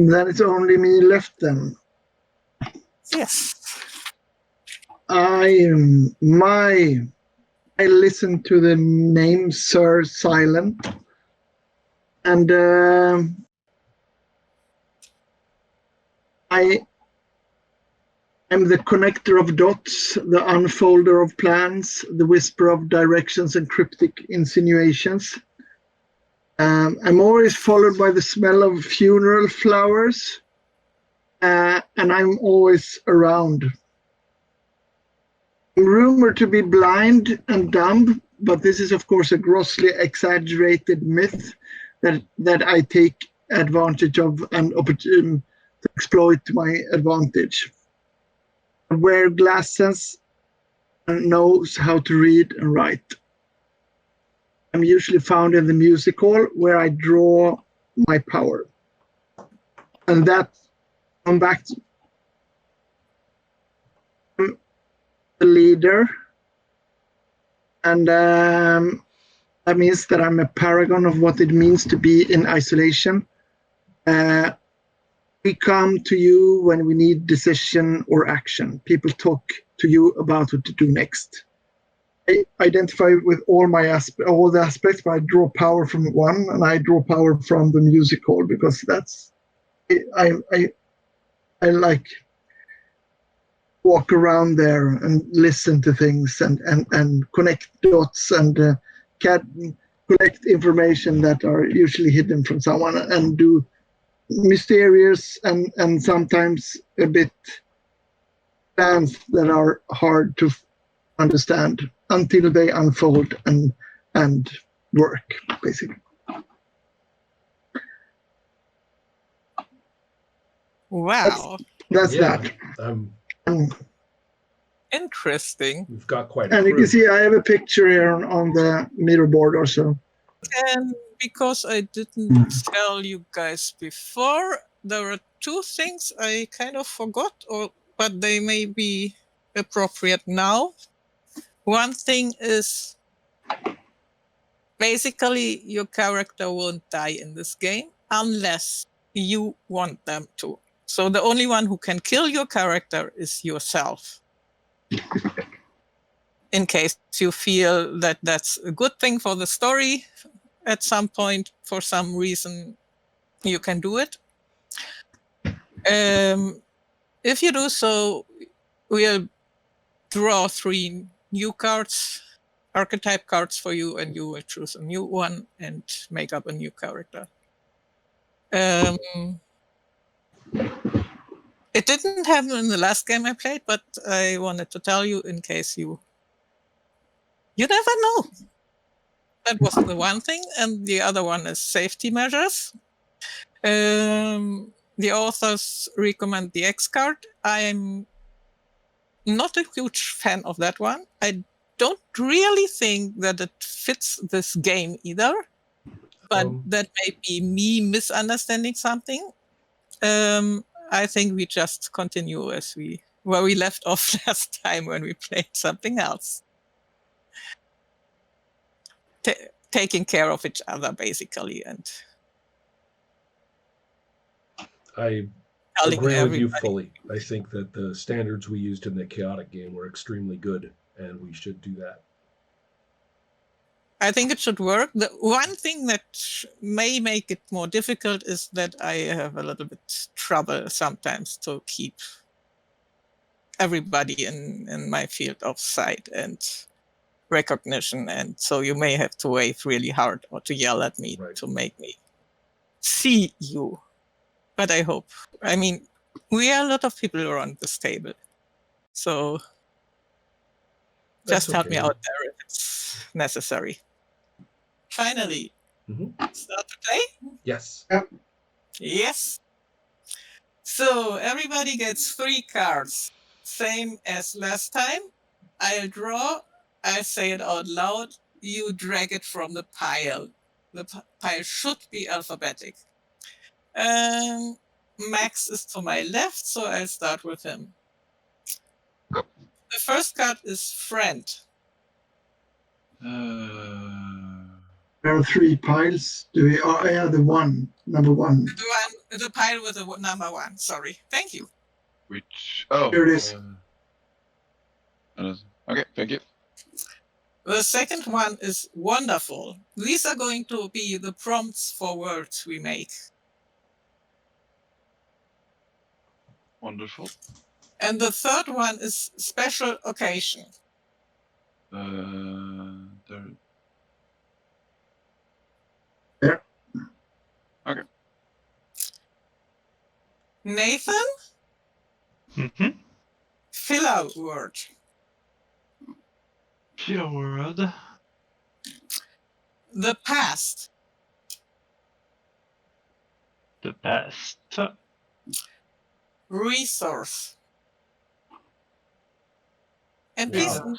Then it's only me left then. Yes. I listened to the name Sir Silent, and I'm the connector of dots, the unfolder of plans, the whisper of directions and cryptic insinuations. I'm always followed by the smell of funeral flowers, and I'm always around. I'm rumored to be blind and dumb, but this is of course a grossly exaggerated myth that I take advantage of and to exploit to my advantage. I wear glasses and knows how to read and write. I'm usually found in the music hall where I draw my power. And that, I'm back to the leader. And that means that I'm a paragon of what it means to be in isolation. We come to you when we need decision or action. People talk to you about what to do next. I identify with all the aspects, but I draw power from one, and I draw power from the music hall because that's I like walk around there and listen to things and connect dots and collect information that are usually hidden from someone and do mysterious and sometimes a bit plans that are hard to understand until they unfold and work, basically. Wow. That's that. Interesting. We've got quite. And you can see I have a picture here on the mirror board also. And because I didn't tell you guys before, there are two things I kind of forgot, but they may be appropriate now. One thing is basically your character won't die in this game unless you want them to. So the only one who can kill your character is yourself. In case you feel that that's a good thing for the story, at some point, for some reason, you can do it. If you do so, we'll draw 3 new cards, archetype cards for you, and you will choose a new one and make up a new character. It didn't happen in the last game I played, but I wanted to tell you in case you never know. That was the one thing, and the other one is safety measures. The authors recommend the X card. I'm not a huge fan of that one. I don't really think that it fits this game either, but that may be me misunderstanding something. I think we just continue where we left off last time when we played something else. Taking care of each other, basically, and I agree with you fully. I think that the standards we used in the chaotic game were extremely good, and we should do that. I think it should work. The one thing that may make it more difficult is that I have a little bit trouble sometimes to keep everybody in my field of sight and recognition, and so you may have to wave really hard or to yell at me to make me see you. But I hope. I mean, we are a lot of people around this table, so just help me out there if it's necessary. Finally, start to play? Yes. Yes. So everybody gets 3 cards, same as last time. I'll draw, I say it out loud, you drag it from the pile. The pile should be alphabetic. Max is to my left, so I'll start with him. The first card is friend. There are 3 piles. Do we? Oh, yeah, the one, number 1. The one The pile with the number 1. Sorry. Thank you. Which? Oh. Here it is. Okay, thank you. The second one is wonderful. These are going to be the prompts for words we make. Wonderful. And the third one is special occasion. There. Yeah. Okay. Nathan, Mm-hmm. filler word. Filler word. The past. The past. Resource. And please, Wow.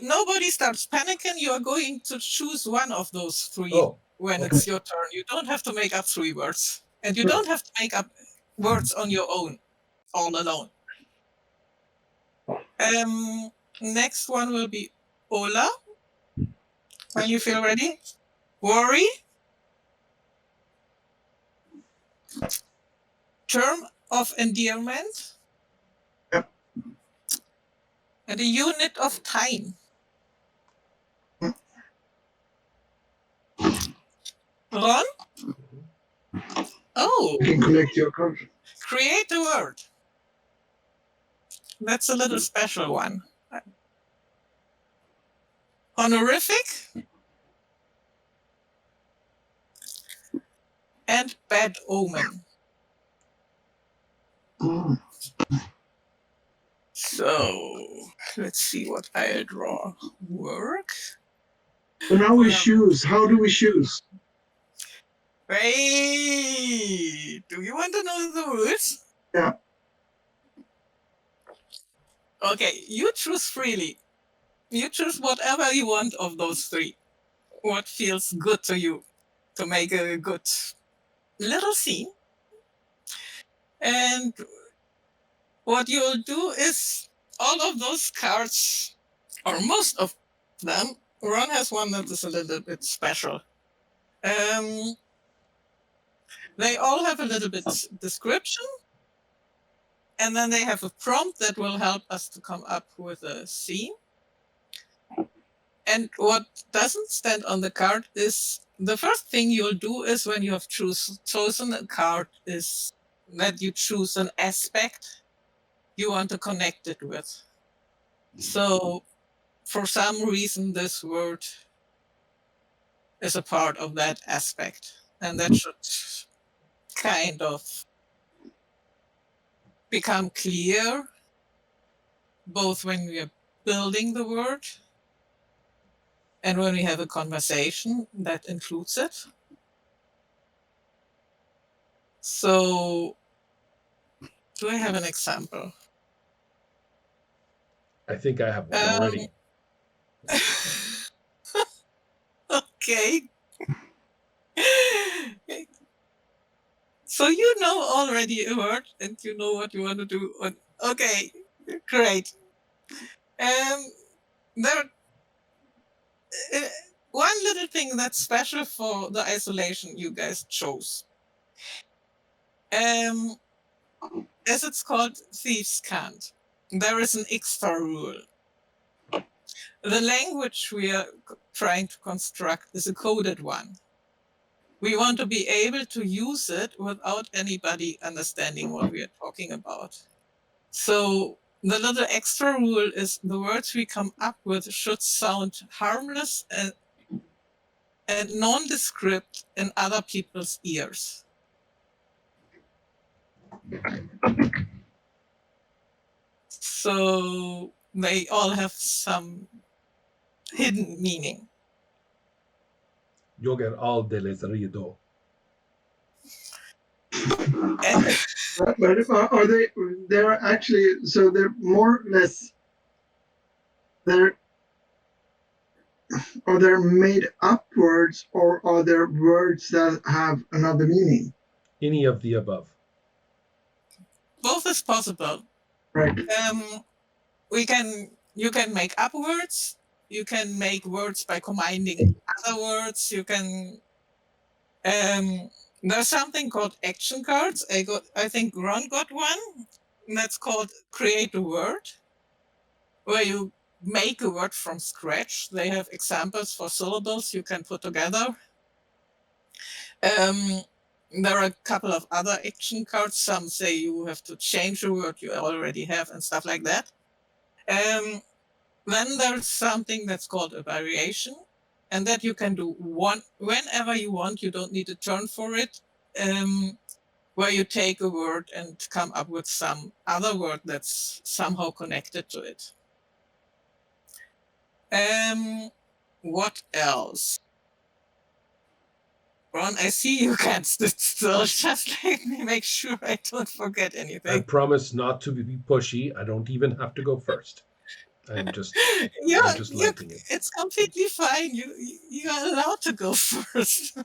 nobody starts panicking. You are going to choose one of those 3 Oh, when okay. it's your turn. You don't have to make up 3 words. And you don't have to make up words on your own, all alone. Next one will be Ola. When you feel ready. Worry. Term of endearment. Yep. And a unit of time. Ron? Oh, You can collect your cards. create a word. That's a little special one. Honorific. And bad omen. Mm. So, let's see what I'll draw. Work. So now we choose. How do we choose? Wait, do you want to know the rules? Yeah. Okay, you choose freely. You choose whatever you want of those 3. What feels good to you to make a good little scene. And what you'll do is all of those cards, or most of them, Ron has one that is a little bit special. They all have a little bit description, and then they have a prompt that will help us to come up with a scene. And what doesn't stand on the card is the first thing you'll do is when you have chosen a card is that you choose an aspect you want to connect it with. So for some reason, this word is a part of that aspect, and that should kind of become clear both when we are building the word and when we have a conversation that includes it. So, do I have an example? I think I have one already. Okay. So you know already a word and you know what you want to do. Okay, great. There, one little thing that's special for the isolation you guys chose. As it's called Thieves Can't, there is an extra rule. The language we are trying to construct is a coded one. We want to be able to use it without anybody understanding what we are talking about. So the little extra rule is the words we come up with should sound harmless and nondescript in other people's ears. So they all have some hidden meaning. Jag är alldeles redo. But are they? They're actually, so they're more or less. Are they made up words, or are there words that have another meaning? Any of the above. Both is possible. Right. You can make up words. You can make words by combining other words. You can There's something called action cards. I think Ron got one. That's called Create a Word, where you make a word from scratch. They have examples for syllables you can put together. There are a couple of other action cards. Some say you have to change a word you already have and stuff like that. Then there's something that's called a variation, and that you can do whenever you want. You don't need a turn for it. Where you take a word and come up with some other word that's somehow connected to it. What else? Ron, I see you can't sit still. Just let me make sure I don't forget I anything. promise not to be pushy. I don't even have to go first. I'm just letting it. It's completely fine. You're allowed to go first.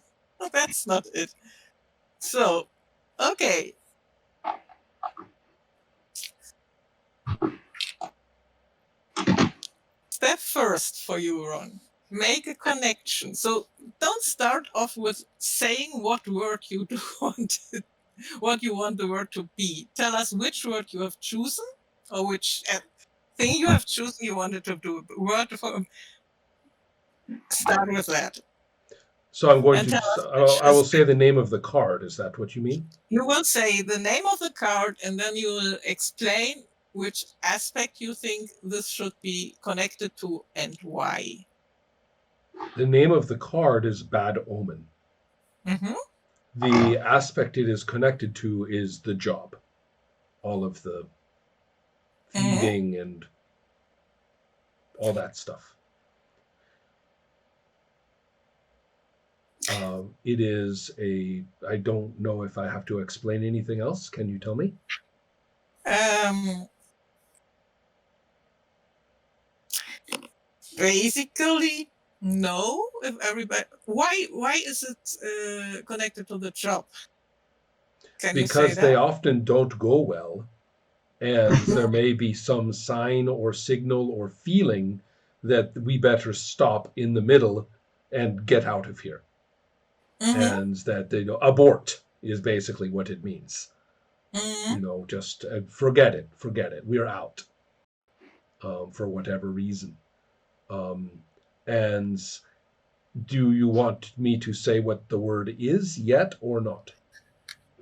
That's not it. So, okay. Step first for you, Ron. Make a connection. So don't start off with saying what word you do want, what you want the word to be. Tell us which word you have chosen, or which thing you have chosen you wanted to do. Word for. Start with that. So I'm going And to. tell us I will say the name of the card. Is that what you mean? You will say the name of the card, and then you will explain which aspect you think this should be connected to and why. The name of the card is Bad Omen. Mm-hmm. The aspect it is connected to is the job. All of the feeding and all that stuff. It is a. I don't know if I have to explain anything else. Can you tell me? Basically, no. If everybody, why is it connected to the job? Can you say Because they that? often don't go well, and there may be some sign or signal or feeling that we better stop in the middle and get out of here. And that they know abort is basically what it means. Just forget it, we're out, for whatever reason. And do you want me to say what the word is yet or not?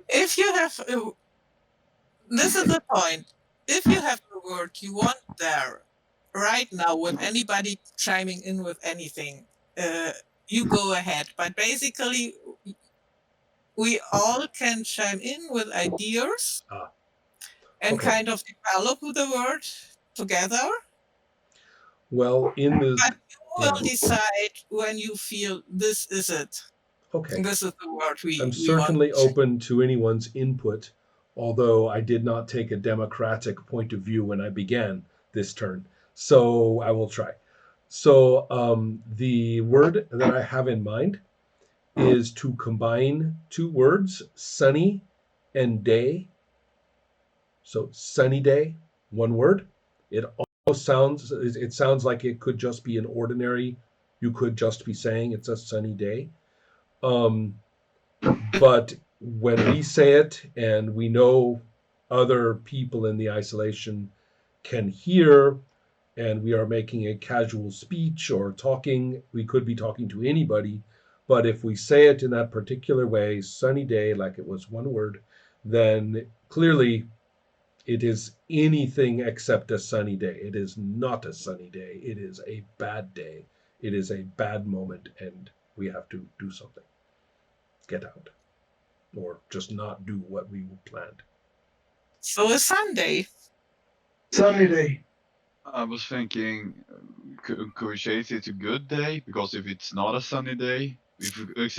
If you have, this is the point. If you have the word you want there right now, with anybody chiming in with anything, you go ahead. But basically, we all can chime in with ideas and okay. kind of develop the word together. Well, in the But you will decide when you feel this is it. okay. This is the word we I'm want. certainly open to anyone's input, although I did not take a democratic point of view when I began this turn. So I will try. So the word that I have in mind is to combine two words, sunny and day. So sunny day, one word. It sounds like it could just be an ordinary. You could just be saying it's a sunny day. But when we say it and we know other people in the isolation can hear, and we are making a casual speech or talking, we could be talking to anybody. But if we say it in that particular way, sunny day, like it was one word, then clearly it is anything except a sunny day. It is not a sunny day. It is a bad day. It is a bad moment, and we have to do something. Get out. Or just not do what we planned. So a Sunday. Sunny day. I was thinking, could we change it to good day? Because if it's not a sunny day,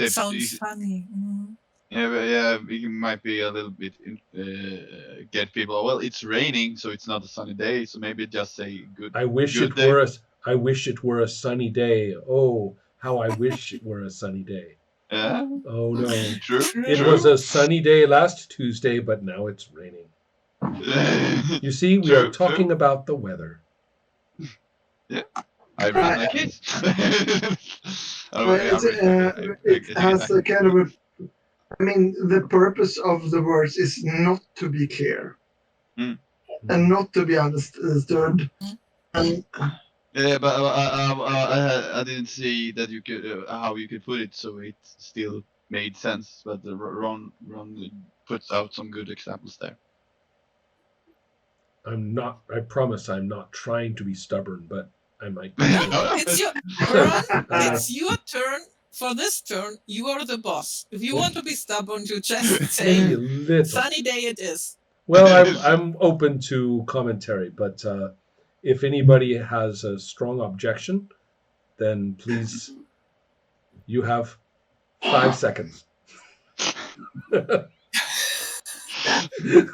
Sounds funny. yeah, it might be a little bit get people. Well, it's raining, so it's not a sunny day. So maybe just say good. I wish good it day. were a sunny day. Oh, how I wish it were a sunny day. Yeah. Oh no. True. It was a sunny day last Tuesday, but now it's raining. You see, we are talking about the weather. Yeah, I really like it. It has a kind of I mean, the purpose of the words is not to be clear Mm. and not to be understood. And Yeah, but I didn't see that you could how you could put it so it still made sense. But Ron puts out some good examples there. I promise I'm not trying to be stubborn, but I might be. It's your Ron, it's your turn. For this turn, you are the boss. If you want to be stubborn, you just Maybe say a little. sunny day it is. Well, I'm open to commentary, but if anybody has a strong objection, then please, you have 5 seconds.